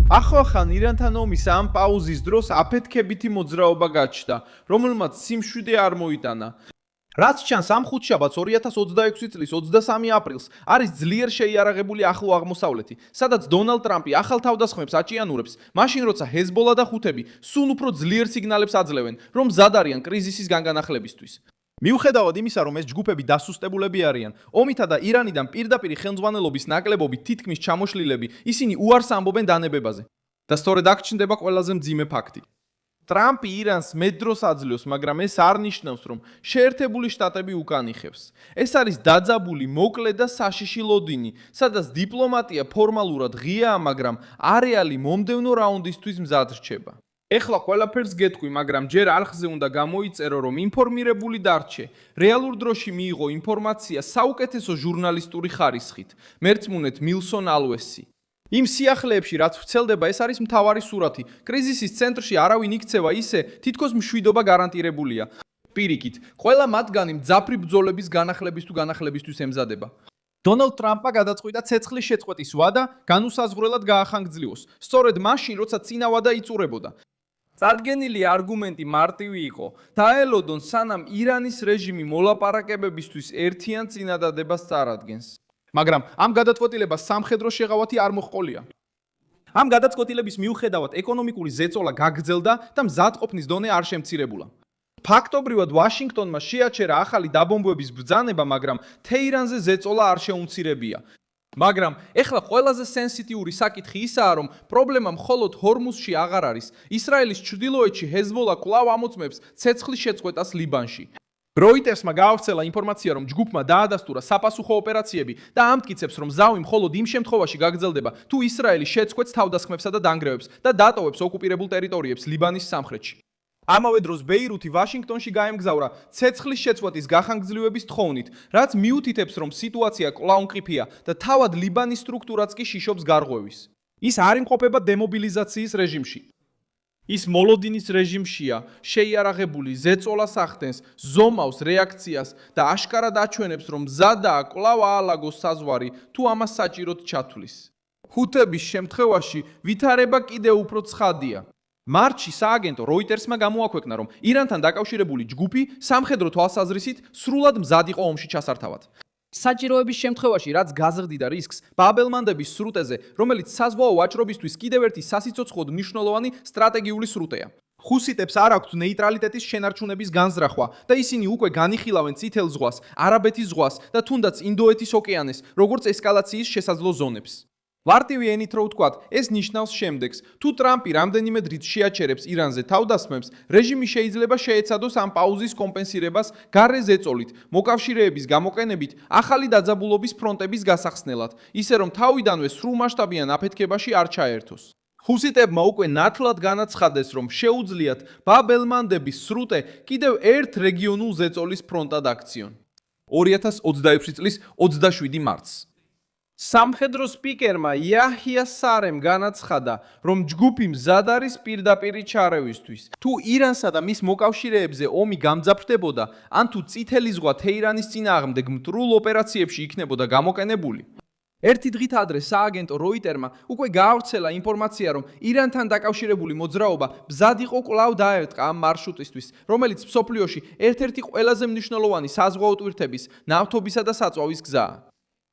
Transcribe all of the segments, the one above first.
ახლახან ირანთან ომის ამ პაუზის დროს აფეთქებითი მოძრაობა გაჩნდა, რომელმაც სიმშვიდე არ მოიტანა. რაც ჩანს ამ ხუთშაბათს 2026 წლის 23 აპრილს არის ძლიერ შეიარაღებული ახლო აღმოსავლეთი, სადაც დონალდ ტრამპი ახალ თავდასხმებს აჭიანურებს, მაშინ როცა ჰეზბოლა და ხუთები სულ უფრო ძლიერ სიგნალებს აძლევენ, რომ მზად არიან კრიზისის განანახლებისთვის. მიუხედავად იმისა, რომ ეს ჯგუფები დასუსტებულები არიან, ომითა და ირანიდან პირდაპირ ხელმძღვანელობის ნაკლებობით თითქმის ჩამოშლილები, ისინი უარს ამბობენ დანებებაზე. და სწორედ აქ ჩნდება ყველაზე მძიმე ფაქტი. ტრამპი ირანს მეტდროს აძლევს, მაგრამ ეს არ ნიშნავს, რომ შეერთებული შტატები უკან იხევს. ეს არის დაძაბული, მოკლე და საშიში ლოდინი, სადაც დიპლომატია ფორმალურად ღიაა, მაგრამ არეალი მომდევნო რაუნდისთვის მზად რჩება. ეხლა ყველაფერს გეტყვი, მაგრამ ჯერ არხზე უნდა გამოიწერო, რომ ინფორმირებული დარჩე. რეალურ დროში მიიღო ინფორმაცია საუკეთესო ჟურნალისტური ხარისხით. მერწმუნეთ მილსონ ალვესი. იმ სიახლეებში, რაც ვრცელდება, ეს არის მთავარი სურათი. კრიზისის ცენტრში არავინ იქცევა ისე, თითქოს მშვიდობა გარანტირებულია. პირიქით, ყველა მათგანი მძაფრი ბრძოლების განახლებისთვის ემზადება. დონალდ ტრამპმა გადაწყვიტა ცეცხლის შეწყვეტის ვადა განუსაზღვრელად გაახანგრძლივოს, სწორედ მაშინ, როცა წინა ვადა იწურებოდა. წარდგენილი არგუმენტი მარტივი იყო: დაელოდონ, სანამ ირანის რეჟიმი მოლაპარაკებებისთვის ერთიან წინადადებას წარადგენს. მაგრამ ამ გადაწყვეტილებას სამხედრო შეღავათი არ მოჰყოლია. ამ გადაწყვეტილების მიუხედავად ეკონომიკური ზეწოლა გაგრძელდა და მზადყოფნის დონე არ შემცირებულა. ფაქტობრივად ვაშინგტონმა შეაჩერა ახალი დაბომბვების ბრძანება, მაგრამ თეირანზე ზეწოლა არ შეუმცირებია. მაგრამ ეხლა ყველაზე სენსიტიური საკითხი ისაა, რომ პრობლემა მხოლოდ ჰორმუზში აღარ არის. ისრაელის ჩრდილოეთში ჰეზბოლა კვლავ ამოწმებს ცეცხლის შეწყვეტას ლიბანში. როიტერსმა გაავრცელა ინფორმაცია, რომ ჯგუფმა დაადასტურა საფასუხო ოპერაციები და ამტკიცებს, რომ ზავი მხოლოდ იმ შემთხვევაში გაგრძელდება, თუ ისრაელი შეწყვეტს თავდასხმებსა და დანგრევებს და დატოვებს ოკუპირებულ ტერიტორიებს ლიბანის სამხრეთში. ამავე დროს ბეირუთი ვაშინგტონში გაემგზავრა ცეცხლის შეწყვეტის გახანგრძლივების თხოვნით, რაც მიუთითებს, რომ სიტუაცია კვლავ მყიფეა და თავად ლიბანის სტრუქტურაც კი შიშობს გარღვევის. ის არ იმყოფება დემობილიზაციის რეჟიმში. ის მოლოდინის რეჟიმშია, შეიარაღებული, ზეწოლას ახდენს, ზომავს რეაქციას და აშკარად აჩვენებს, რომ მზადაა კვლავ აალაგოს საზღვარი, თუ ამას საჭიროდ ჩათვლის. ჰუთების შემთხვევაში ვითარება კიდევ უფრო ცხადია. მარტში სააგენტო როიტერსმა გამოაქვეყნა, რომ ირანთან დაკავშირებული ჯგუფი სამხედრო თვალსაზრისით სრულად მზად იყო ომში ჩასართავად. საჭიროების შემთხვევაში, რაც გაზრდიდა რისკს, ბაბელმანდების სრუტეზე, რომელიც საზღვაო ვაჭრობისთვის კიდევ ერთი სასიცოცხლოდ მნიშვნელოვანი სტრატეგიული სრუტეა. ხუსიტებს არ აქვთ ნეიტრალიტეტის შენარჩუნების განზრახვა და ისინი უკვე განიხილავენ წითელ ზღვას, არაბეთის ზღვას და თუნდაც ინდოეთის ოკეანეს, როგორც ესკალაციის შესაძლო ზონებს. ვარტივი ენით რო ვთქვათ, ეს ნიშნავს შემდეგს: თუ ტრამპი რამდენიმე დრით შეაჩერებს ირანზე თავდასხმებს, რეჟიმი შეიძლება შეეცადოს ამ პაუზის კომპენსირებას გარე ზეწოლით, მოკავშირეების გამოყენებით, ახალი დაძაბულობის ფრონტების გასახსნელად, ისე რომ თავიდანვე სრულმასშტაბიან აფეთქებაში არ ჩაერთოს. ხუსიტებმა უკვე ნათლად განაცხადეს, რომ შეუძლიათ ბაბ-ელ-მანდების სრუტე კიდევ ერთ რეგიონულ ზეწოლის ფრონტად აქციონ. 2027 წლის 27 მარტს. სამხედრო სპიკერმა იაჰია სარემ განაცხადა, რომ ჯგუფი მზად არის პირდაპირი ჩარევისთვის. თუ ირანსა და მის მოკავშირეებზე ომი გამძაფრდებოდა, ან თუ წითელი ზღვა თეირანის წინააღმდეგ მტრულ ოპერაციებში იქნებოდა გამოყენებული. ერთი დღით ადრე სააგენტო როიტერმა უკვე გაავრცელა ინფორმაცია, რომ ირანთან დაკავშირებული მოძრაობა მზად იყო კვლავ დაერტყა ამ მარშრუტისთვის, რომელიც მსოფლიოში ერთ-ერთი ყველაზე მნიშვნელოვანი საზღვაო ტვირთების, ნავთობისა და საწვავის გზაა.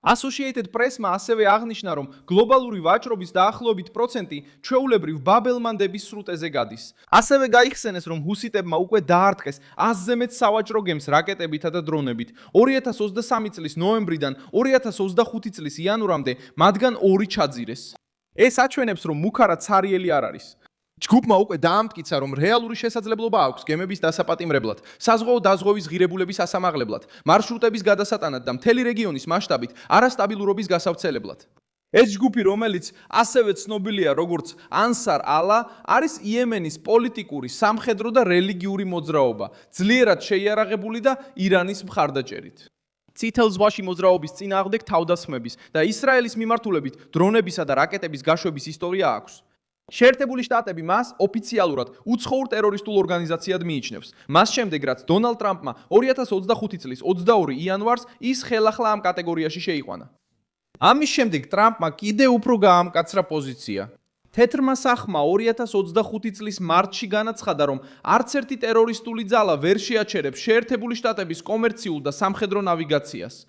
Associated Press-მა ასევე აღნიშნა, რომ გლობალური ვაჭრობის დაახლოებით პროცენტი ჩვეულებრივ ბაბ-ელ-მანდების სრუტეზე გადის. ასევე გაიხსენეს, რომ ჰუსიტებმა უკვე დაარტყეს 100-ზე მეტ სავაჭრო გემს რაკეტებითა და დრონებით. 2023 წლის ნოემბრიდან 2025 წლის იანვრამდე მათგან 2 ჩაძირეს. ეს აჩვენებს, რომ მუქარა ცარიელი არ არის. ჯგუფმა უკვე დაამტკიცა, რომ რეალური შესაძლებლობა აქვს გემების დასაპატიმრებლად, საზღვაო დაზღვევის ღირებულების ასამაღლებლად, მარშრუტების გადასატანად და მთელი რეგიონის მასშტაბით არასტაბილურობის გასავრცელებლად. ეს ჯგუფი, რომელიც ასევე ცნობილია როგორც ანსარ ალა, არის იემენის პოლიტიკური, სამხედრო და რელიგიური მოძრაობა, ძლიერად შეიარაღებული და ირანის მხარდაჭერით. წითელ ზღვაში მოძრაობის წინააღმდეგ თავდასხმების და ისრაელის მიმართულებით დრონებისა და რაკეტების გაშვების ისტორია აქვს. შეერთებული შტატები მას ოფიციალურად უცხოურ ტერორისტულ ორგანიზაციად მიიჩნევს. მას შემდეგ, რაც დონალდ ტრამპმა 2025 წლის 22 იანვარს ის ხელახლა ამ კატეგორიაში შეიყვანა. ამის შემდეგ ტრამპმა კიდევ უფრო გაამკაცრა პოზიცია. თეთრმა სახმა 2025 წლის მარტში განაცხადა, რომ არც ერთი ტერორისტული ძალა ვერ შეაჩერებს შეერთებული შტატების კომერციულ და სამხედრო ნავიგაციას.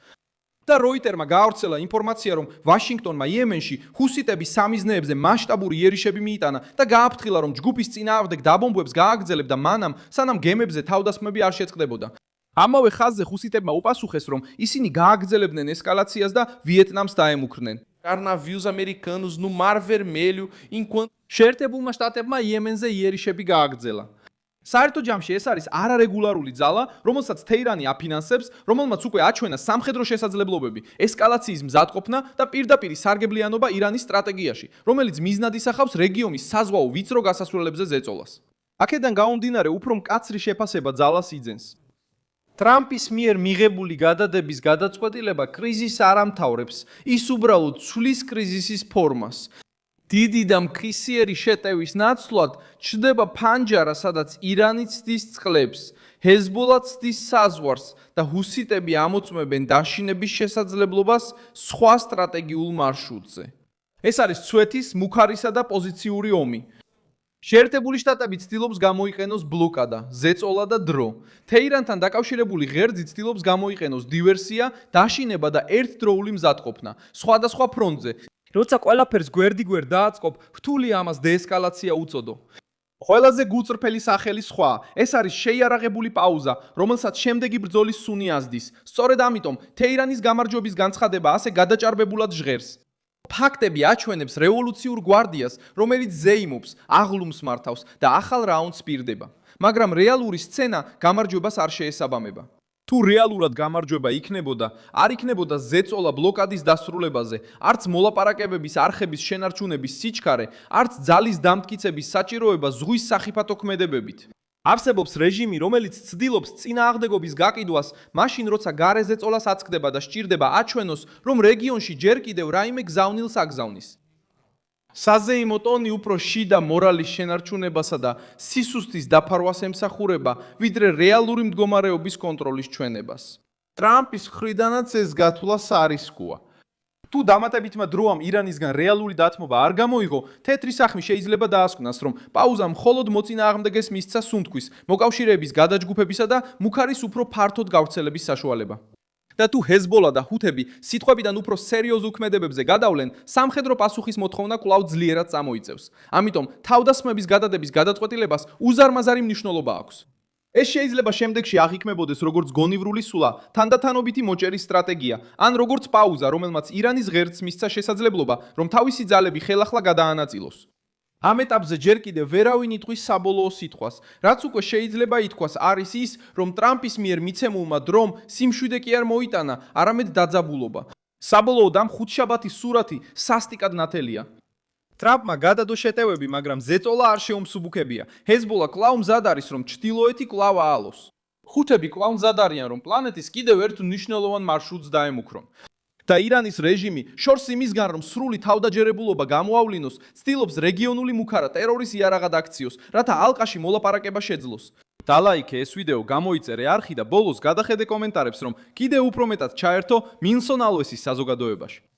და როიტერმა გაავრცელა ინფორმაცია, რომ ვაშინგტონმა იემენში ჰუსიტების სამიზნეებზე მასშტაბური იერიშები მიიტანა და გააფრთხილა, რომ ჯგუფის წინააღმდეგ დაბომბვებს გააგრძელებდა მანამ, სანამ გემებზე თავდასხმები არ შეწყდებოდა. ამავე ხაზზე ჰუსიტებმა უპასუხეს, რომ ისინი გააგრძელებდნენ ესკალაციას და ვიეტნამს დაემუქრნენ. navios americanos no Mar Vermelho enquanto შეერთებულმა შტატებმა იემენზე იერიშები გააგრძელა. საერთო ჯამში ეს არის არარეგულარული ძალა, რომელსაც თეირანი აფინანსებს, რომელმაც უკვე აჩვენა სამხედრო შესაძლებლობები, ესკალაციის მზადყოფნა და პირდაპირ სარგებლიანობა ირანის სტრატეგიაში, რომელიც მიზნად ისახავს რეგიონის საზღვაო ვიწრო გასასვლელებზე ზეწოლას. აქედან გამომდინარე, უფრო მკაცრი შეფასება ძალას იძენს. ტრამპის მიერ მიღებული გადადების გადაწყვეტილება კრიზისს არ ამთავრებს, ის უბრალოდ ცვლის კრიზისის ფორმას. დიდი და მქისიერი შეტევის ნაცვლად ჩნდება ფანჯარა, სადაც ირანი ცდის წყლებს, ჰეზბოლა ცდის საზღვარს და ჰუსიტები ამოწმებენ დაშინების შესაძლებლობას სხვა სტრატეგიულ მარშრუტზე. ეს არის სვეთის, მუქარისა და პოზიციური ომი. შეერთებული შტატები ცდილობს გამოიყენოს ბლოკადა, ზეწოლა და დრო. თეირანთან დაკავშირებული ღერძი ცდილობს გამოიყენოს დივერსია, დაშინება და ერთდროული მზადყოფნა, სხვადასხვა ფრონტზე. როცა ყველაფერს გვერდიგვერდ დააწყობ, რთული ამას დეესკალაცია უწოდო. ყველაზე გულწრფელი სახელი სხვა, ეს არის შეიარაღებული პაუზა, რომელსაც შემდეგი ბრძოლის სუნი ազდის. სწორედ ამიტომ თეირანის გამარჯვების განცხადება ასე გადაჭარბებულად ჟღერს. ფაქტები აჩვენებს რევოლუციურ გვარდიას, რომელიც ზეიმობს, აღლუმს მართავს და ახალ რაუნდს პირდება. მაგრამ რეალური სცენა გამარჯვებას არ შეესაბამება. თუ რეალურად გამარჯვება იქნებოდა, არ იქნებოდა ზეწოლა ბლოკადის დასრულებაზე, არც მოლაპარაკებების არხების შენარჩუნების სიჩქარე, არც ძალის დამტკიცების საჭიროება ზღვის სახიფათო ქმედებებით. არსებობს რეჟიმი, რომელიც ცდილობს წინააღმდეგობის გაკიდვას, მაშინ როცა გარეზე წოლას აწკდება და სჭირდება აჩვენოს, რომ რეგიონში ჯერ კიდევ რაიმე გზავნილს აგზავნის. საზეიმო ტონი უფრო შიდა მორალის შენარჩუნებასა და სისუსტის დაფარვას ემსახურება, ვიდრე რეალური მდგომარეობის კონტროლის ჩვენებას. ტრამპის მხრიდანაც ეს გათვლა სარისკოა. თუ დამატებითმა დროამ ირანისგან რეალური დათმობა არ გამოიღო, თეთრი სახმი შეიძლება დაასკვნას, რომ პაუზა მხოლოდ მოწინააღმდეგეს მისცა სუნთქვის, მოკავშირეების გადაჯგუფებისა და მუქარის უფრო ფართოდ გავრცელების საშუალება. და თუ ჰეზბოლა და ჰუთები სიტყვებიდან უფრო სერიოზულ ქმედებებზე გადავლენ, სამხედრო პასუხის მოთხოვნა კვლავ ძლიერად წამოიწევს. ამიტომ თავდასხმების გადადების გადაწყვეტილებას უზარმაზარი მნიშვნელობა აქვს. ეს შეიძლება შემდეგში აღიქმებოდეს როგორც გონივრული სულა, თანდათანობითი მოჭერის სტრატეგია, ან როგორც პაუზა, რომელმაც ირანის ღერძს მისცა შესაძლებლობა, რომ თავისი ძალები ხელახლა გადაანაწილოს. ამ ეტაპზე ჯერ კიდევ ვერავინ იტყვის საბოლოო სიტყვას, რაც უკვე შეიძლება ითქვას არის ის, რომ ტრამპის მიერ მიცემულმა დრომ სიმშვიდე კი არ მოიტანა, არამედ დაძაბულობა. საბოლოოდ ამ ხუთშაბათის სურათი სასტიკად ნათელია. ტრამპმა გადადო შეტევები, მაგრამ ზეწოლა არ შეუმსუბუქებია. ჰეზბოლა კვლავ მზად არის, რომ ჩრდილოეთი კვლავ აალოს. ჰუთები კვლავ მზად არიან, რომ პლანეტის კიდევ ერთ მნიშვნელოვან მარშრუტს დაემუქრონ. და ირანის რეჟიმი შორს იმისგან, რომ სრული თავდაჯერებულობა გამოავლინოს, ცდილობს რეგიონული მუქარა ტერორის იარაღად აქციოს, რათა ალყაში მოლაპარაკება შეძლოს. დალაიქე ეს ვიდეო, გამოიწერე არხი და ბოლოს გადახედე კომენტარებს, რომ კიდევ უფრო მეტად ჩაერთო მინსონ ალვესის საზოგადოებაში.